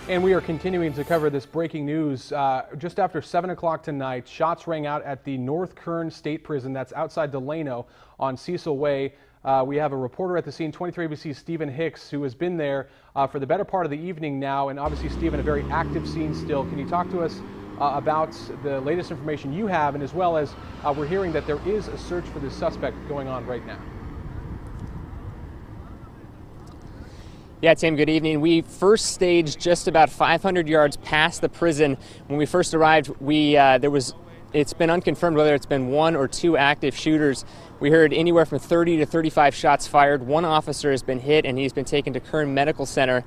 And we are continuing to cover this breaking news. Just after 7 o'clock tonight, shots rang out at the North Kern State Prison that's outside Delano on Cecil Way. We have a reporter at the scene, 23 ABC's Stephen Hicks, who has been there for the better part of the evening now. And obviously, Stephen, a very active scene still. Can you talk to us about the latest information you have, and as well as we're hearing that there is a search for the suspect going on right now? Yeah, Tim, good evening. We first staged just about 500 yards past the prison. When we first arrived, it's been unconfirmed whether it's been one or two active shooters. We heard anywhere from 30 to 35 shots fired. One officer has been hit, and he's been taken to Kern Medical Center.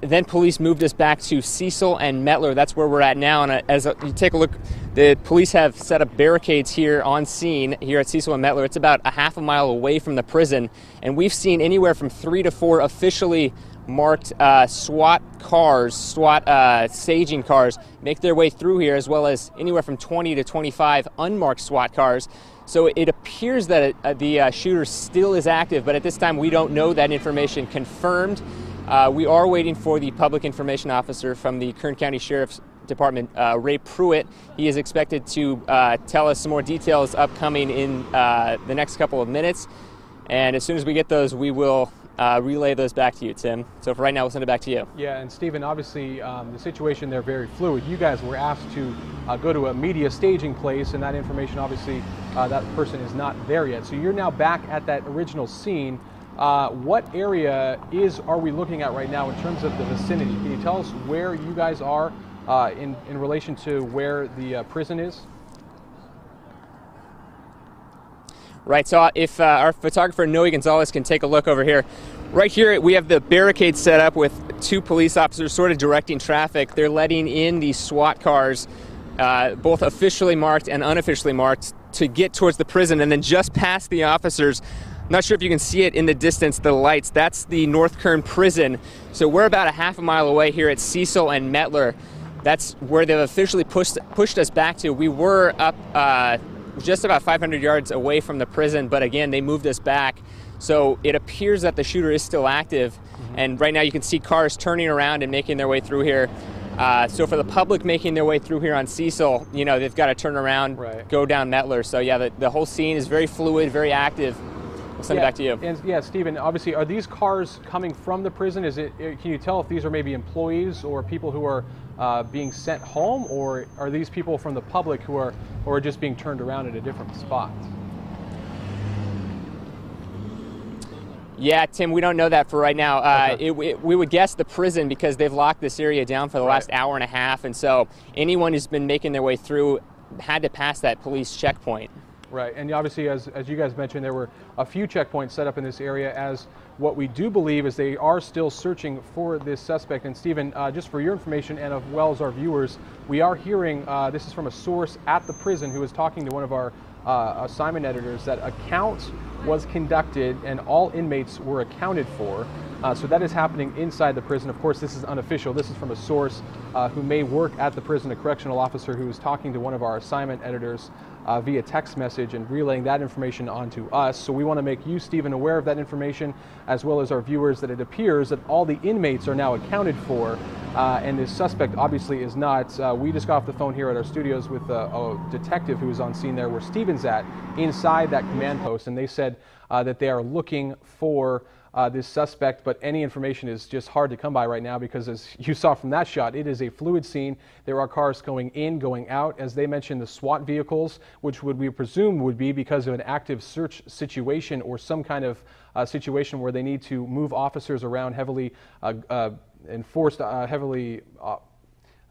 Then police moved us back to Cecil and Mettler. That's where we're at now. And as you take a look, the police have set up barricades here on scene here at Cecil and Mettler. It's about a half a mile away from the prison. And we've seen anywhere from 3 to 4 officially marked SWAT cars, SWAT staging cars, make their way through here, as well as anywhere from 20 to 25 unmarked SWAT cars. So it appears that the shooter still is active, but at this time we don't know that information confirmed. We are waiting for the public information officer from the Kern County Sheriff's Department, Ray Pruitt. He is expected to tell us some more details upcoming in the next couple of minutes. And as soon as we get those, we will relay those back to you, Tim. So for right now, we'll send it back to you. Yeah, and Stephen, obviously the situation there very fluid. You guys were asked to go to a media staging place, and that information, obviously, that person is not there yet. So you're now back at that original scene. What area are we looking at right now in terms of the vicinity? Can you tell us where you guys are in relation to where the prison is? Right, so if our photographer Noe Gonzalez can take a look over here. Right here we have the barricade set up with 2 police officers sort of directing traffic. They're letting in these SWAT cars, both officially marked and unofficially marked, to get towards the prison, and then just past the officers. I'm not sure if you can see it in the distance, the lights. That's the North Kern Prison. So we're about a half a mile away here at Cecil and Mettler. That's where they've officially pushed us back to. We were up just about 500 yards away from the prison, but again, they moved us back. So it appears that the shooter is still active. And right now you can see cars turning around and making their way through here. So for the public making their way through here on Cecil, you know, they've got to turn around, right, go down Mettler. So yeah, the whole scene is very fluid, very active. We'll send it back to you. And yeah, Stephen, obviously, are these cars coming from the prison? Can you tell if these are maybe employees or people who are being sent home, or are these people from the public who are just being turned around at a different spot? Yeah, Tim, we don't know that for right now. Okay. We would guess the prison, because they've locked this area down for the last hour and a half, and so anyone who's been making their way through had to pass that police checkpoint. Right, and obviously, as you guys mentioned, there were a few checkpoints set up in this area, as what we do believe is they are still searching for this suspect. And Stephen, just for your information and as well as our viewers, we are hearing, this is from a source at the prison who is talking to one of our assignment editors, that a count was conducted and all inmates were accounted for. So that is happening inside the prison. Of course, this is unofficial. This is from a source who may work at the prison, a correctional officer who is talking to one of our assignment editors via text message and relaying that information onto us. So we want to make you, Stephen, aware of that information, as well as our viewers, that it appears that all the inmates are now accounted for, and this suspect obviously is not. We just got off the phone here at our studios with a detective who was on scene there where Stephen's at, inside that command post, and they said that they are looking for this suspect, but any information is just hard to come by right now, because as you saw from that shot, it is a fluid scene. There are cars going in, going out. As they mentioned, the SWAT vehicles, which we presume would be because of an active search situation or some kind of situation where they need to move officers around, heavily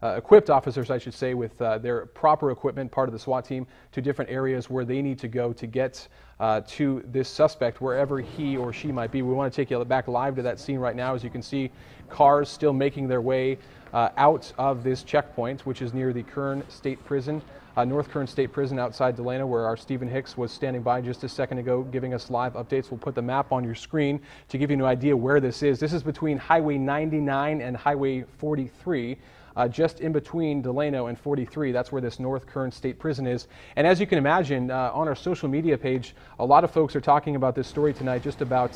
equipped officers, I should say, with their proper equipment, part of the SWAT team, to different areas where they need to go to get to this suspect, wherever he or she might be. We want to take you back live to that scene right now. As you can see, cars still making their way out of this checkpoint, which is near the Kern State Prison, North Kern State Prison outside Delano, where our Stephen Hicks was standing by just a second ago giving us live updates. We'll put the map on your screen to give you an idea where this is. This is between Highway 99 and Highway 43. just in between Delano and 43. That's where this North Kern State Prison is. And as you can imagine, on our social media page, a lot of folks are talking about this story tonight, just about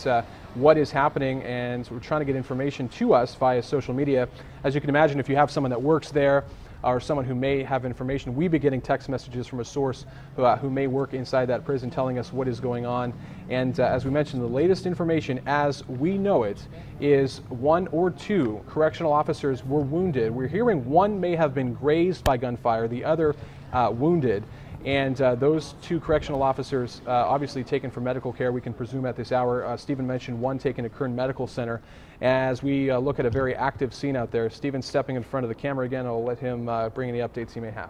what is happening, and we're trying to get information to us via social media. As you can imagine, if you have someone that works there, or someone who may have information, we've been getting text messages from a source who may work inside that prison telling us what is going on. And as we mentioned, the latest information as we know it is 1 or 2 correctional officers were wounded. We're hearing one may have been grazed by gunfire, the other wounded. And those 2 correctional officers obviously taken for medical care, we can presume at this hour. Stephen mentioned one taken to Kern Medical Center. As we look at a very active scene out there, Stephen's stepping in front of the camera again. I'll let him bring any updates he may have.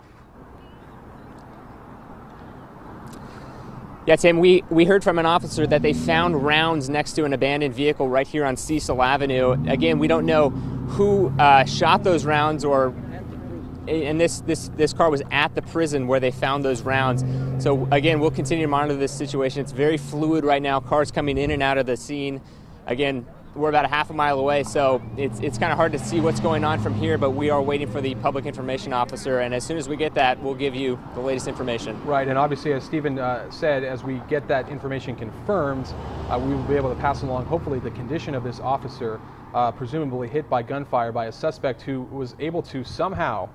Yeah, Tim, we heard from an officer that they found rounds next to an abandoned vehicle right here on Cecil Avenue. Again, we don't know who shot those rounds, or and this car was at the prison where they found those rounds. So again, we'll continue to monitor this situation. It's very fluid right now. Cars coming in and out of the scene. Again, we're about a half a mile away, so it's kind of hard to see what's going on from here, but we are waiting for the public information officer, and as soon as we get that, we'll give you the latest information. Right, and obviously, as Stephen said, as we get that information confirmed, we will be able to pass along, hopefully, the condition of this officer, presumably hit by gunfire by a suspect who was able to somehow,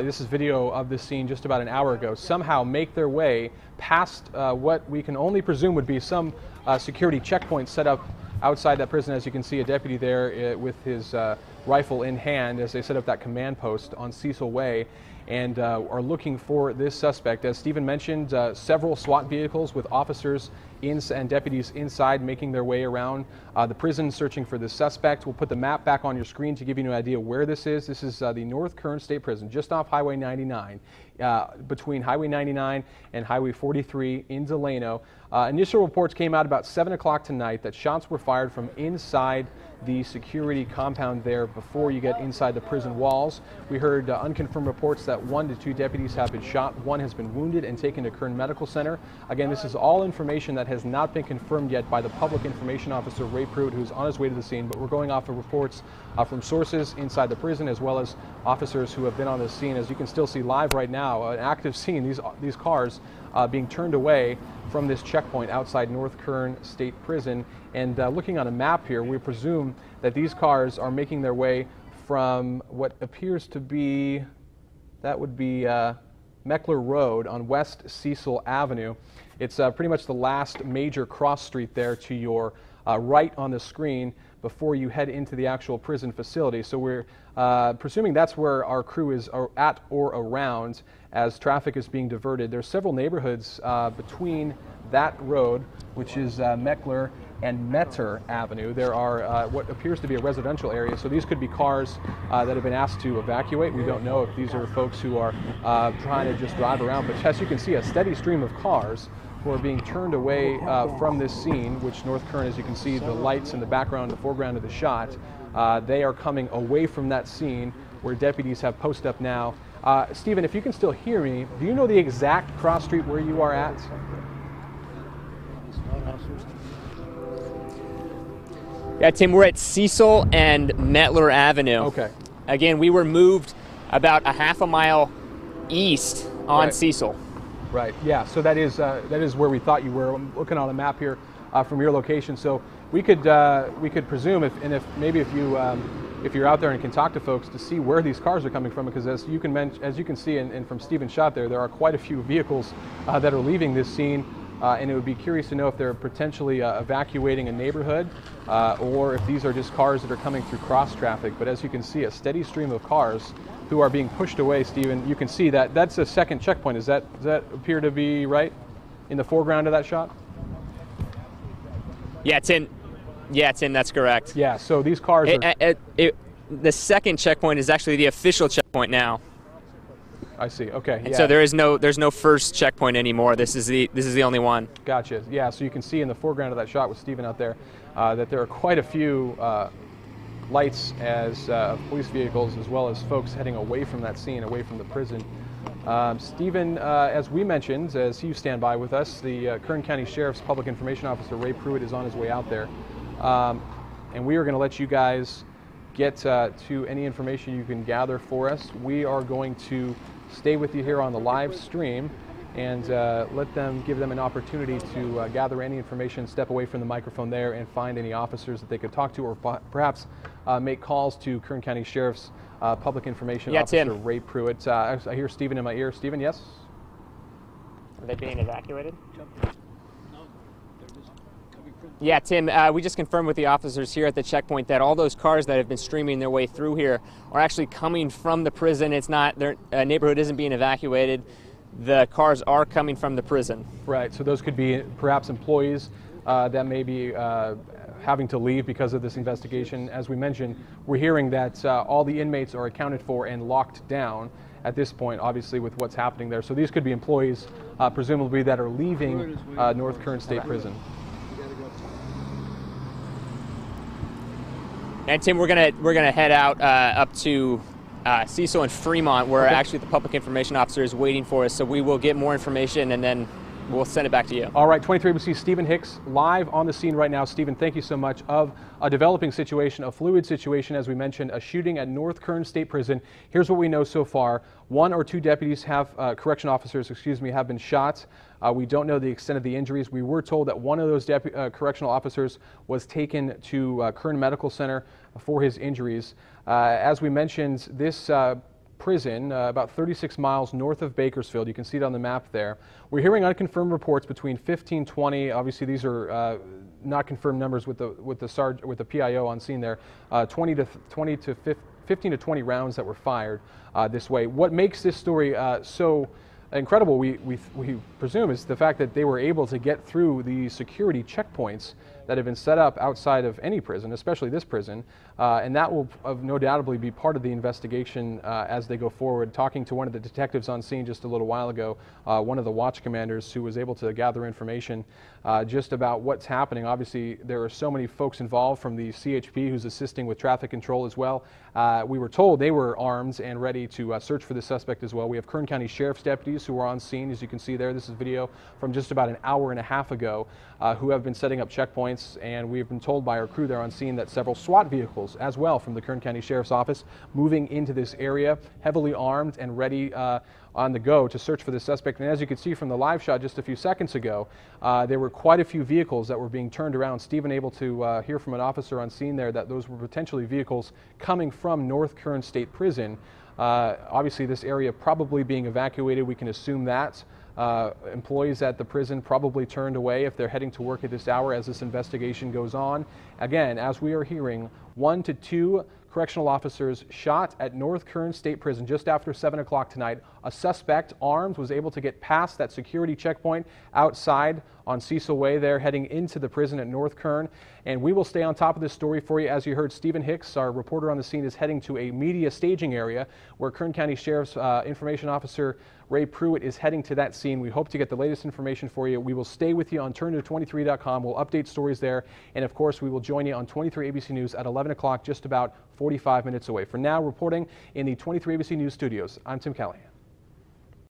this is video of this scene just about an hour ago, somehow make their way past what we can only presume would be some security checkpoint set up outside that prison. As you can see, a deputy there with his rifle in hand as they set up that command post on Cecil Way, and are looking for this suspect. As Stephen mentioned, several SWAT vehicles with officers and deputies inside making their way around the prison searching for this suspect. We'll put the map back on your screen to give you an idea where this is. This is the North Kern State Prison, just off Highway 99, between Highway 99 and Highway 43 in Delano. Initial reports came out about 7 o'clock tonight that shots were fired from inside the security compound there before you get inside the prison walls. We heard unconfirmed reports that 1 to 2 deputies have been shot. One has been wounded and taken to Kern Medical Center. Again, this is all information that has not been confirmed yet by the public information officer, Ray Pruitt, who's on his way to the scene, but we're going off of reports from sources inside the prison as well as officers who have been on this scene. As you can still see live right now, an active scene, these cars being turned away from this checkpoint outside North Kern State Prison. And looking on a map here, we presume that these cars are making their way from what appears to be, that would be Meckler Road on West Cecil Avenue. It's pretty much the last major cross street there to your right on the screen before you head into the actual prison facility. So we're presuming that's where our crew is at or around as traffic is being diverted. There's several neighborhoods between that road, which is Meckler and Metter Avenue. There are what appears to be a residential area, so these could be cars that have been asked to evacuate. We don't know if these are folks who are trying to just drive around, but as you can see, a steady stream of cars who are being turned away from this scene, which North Kern, as you can see, the lights in the background, the foreground of the shot, they are coming away from that scene where deputies have posted up now. Stephen, if you can still hear me, do you know the exact cross street where you are at? Yeah, Tim, we're at Cecil and Mettler Avenue. Okay. Again, we were moved about a half a mile east on Right. Cecil. Right. Yeah. So that is where we thought you were. I'm looking on a map here from your location. So we could presume if you're out there and can talk to folks to see where these cars are coming from, because as you can see and from Stephen's shot there are quite a few vehicles that are leaving this scene. And it would be curious to know if they're potentially evacuating a neighborhood or if these are just cars that are coming through cross traffic. But as you can see, a steady stream of cars who are being pushed away, Stephen. You can see that that's a second checkpoint. Does that appear to be right in the foreground of that shot? Yeah, Tim, that's correct. Yeah, so these cars are... the second checkpoint is actually the official checkpoint now. I see. Okay. And so there's no first checkpoint anymore. This is the only one. Gotcha. Yeah. So you can see in the foreground of that shot with Stephen out there that there are quite a few lights as police vehicles as well as folks heading away from that scene, away from the prison. Stephen, as we mentioned, as you stand by with us, the Kern County Sheriff's Public Information Officer Ray Pruitt is on his way out there, and we are going to let you guys get to any information you can gather for us. We are going to stay with you here on the live stream and give them an opportunity to gather any information, step away from the microphone there, and find any officers that they could talk to, or perhaps make calls to Kern County Sheriff's Public Information Officer Tim. Ray Pruitt. I hear Stephen in my ear. Stephen, yes? Are they being evacuated? Yeah, Tim, we just confirmed with the officers here at the checkpoint that all those cars that have been streaming their way through here are actually coming from the prison. It's not, their neighborhood isn't being evacuated. The cars are coming from the prison. Right, so those could be perhaps employees that may be having to leave because of this investigation. As we mentioned, we're hearing that all the inmates are accounted for and locked down at this point, obviously, with what's happening there. So these could be employees, presumably, that are leaving North Kern State Prison. And Tim, we're gonna head out up to Cecil and Fremont, where actually the public information officer is waiting for us. So we will get more information and then we'll send it back to you. All right, 23 ABC Stephen Hicks live on the scene right now. Stephen, thank you so much. Of a developing situation, a fluid situation, as we mentioned, a shooting at North Kern State Prison. Here's what we know so far. 1 or 2 deputies correction officers, have been shot. We don't know the extent of the injuries. We were told that one of those correctional officers was taken to Kern Medical Center for his injuries. As we mentioned, this prison, about 36 miles north of Bakersfield. You can see it on the map there. We're hearing unconfirmed reports between 15, 20. Obviously, these are not confirmed numbers with the PIO on scene there. 15 to 20 rounds that were fired this way. What makes this story so incredible, we presume, is the fact that they were able to get through the security checkpoints that have been set up outside of any prison, especially this prison, and that will no doubtably be part of the investigation as they go forward. Talking to one of the detectives on scene just a little while ago, one of the watch commanders who was able to gather information just about what's happening. Obviously, there are so many folks involved from the CHP who's assisting with traffic control as well. We were told they were armed and ready to search for the suspect as well. We have Kern County Sheriff's deputies who are on scene, as you can see there. This is video from just about an hour and a half ago who have been setting up checkpoints, and we've been told by our crew there on scene that several SWAT vehicles as well from the Kern County Sheriff's Office moving into this area, heavily armed and ready on the go to search for the suspect. And as you can see from the live shot just a few seconds ago, there were quite a few vehicles that were being turned around. Stephen able to hear from an officer on scene there that those were potentially vehicles coming from North Kern State Prison. Obviously, this area probably being evacuated, we can assume that. Employees at the prison probably turned away if they're heading to work at this hour as this investigation goes on. Again, as we are hearing, 1 to 2 correctional officers shot at North Kern State Prison just after 7 o'clock tonight. A suspect armed was able to get past that security checkpoint outside on Cecil Way there, heading into the prison at North Kern. And we will stay on top of this story for you. As you heard, Stephen Hicks, our reporter on the scene, is heading to a media staging area where Kern County Sheriff's Information Officer Ray Pruitt is heading to that scene. We hope to get the latest information for you. We will stay with you on turn23.com. We'll update stories there. And of course, we will join you on 23 ABC News at 11 o'clock, just about 45 minutes away. For now, reporting in the 23 ABC News studios, I'm Tim Callahan.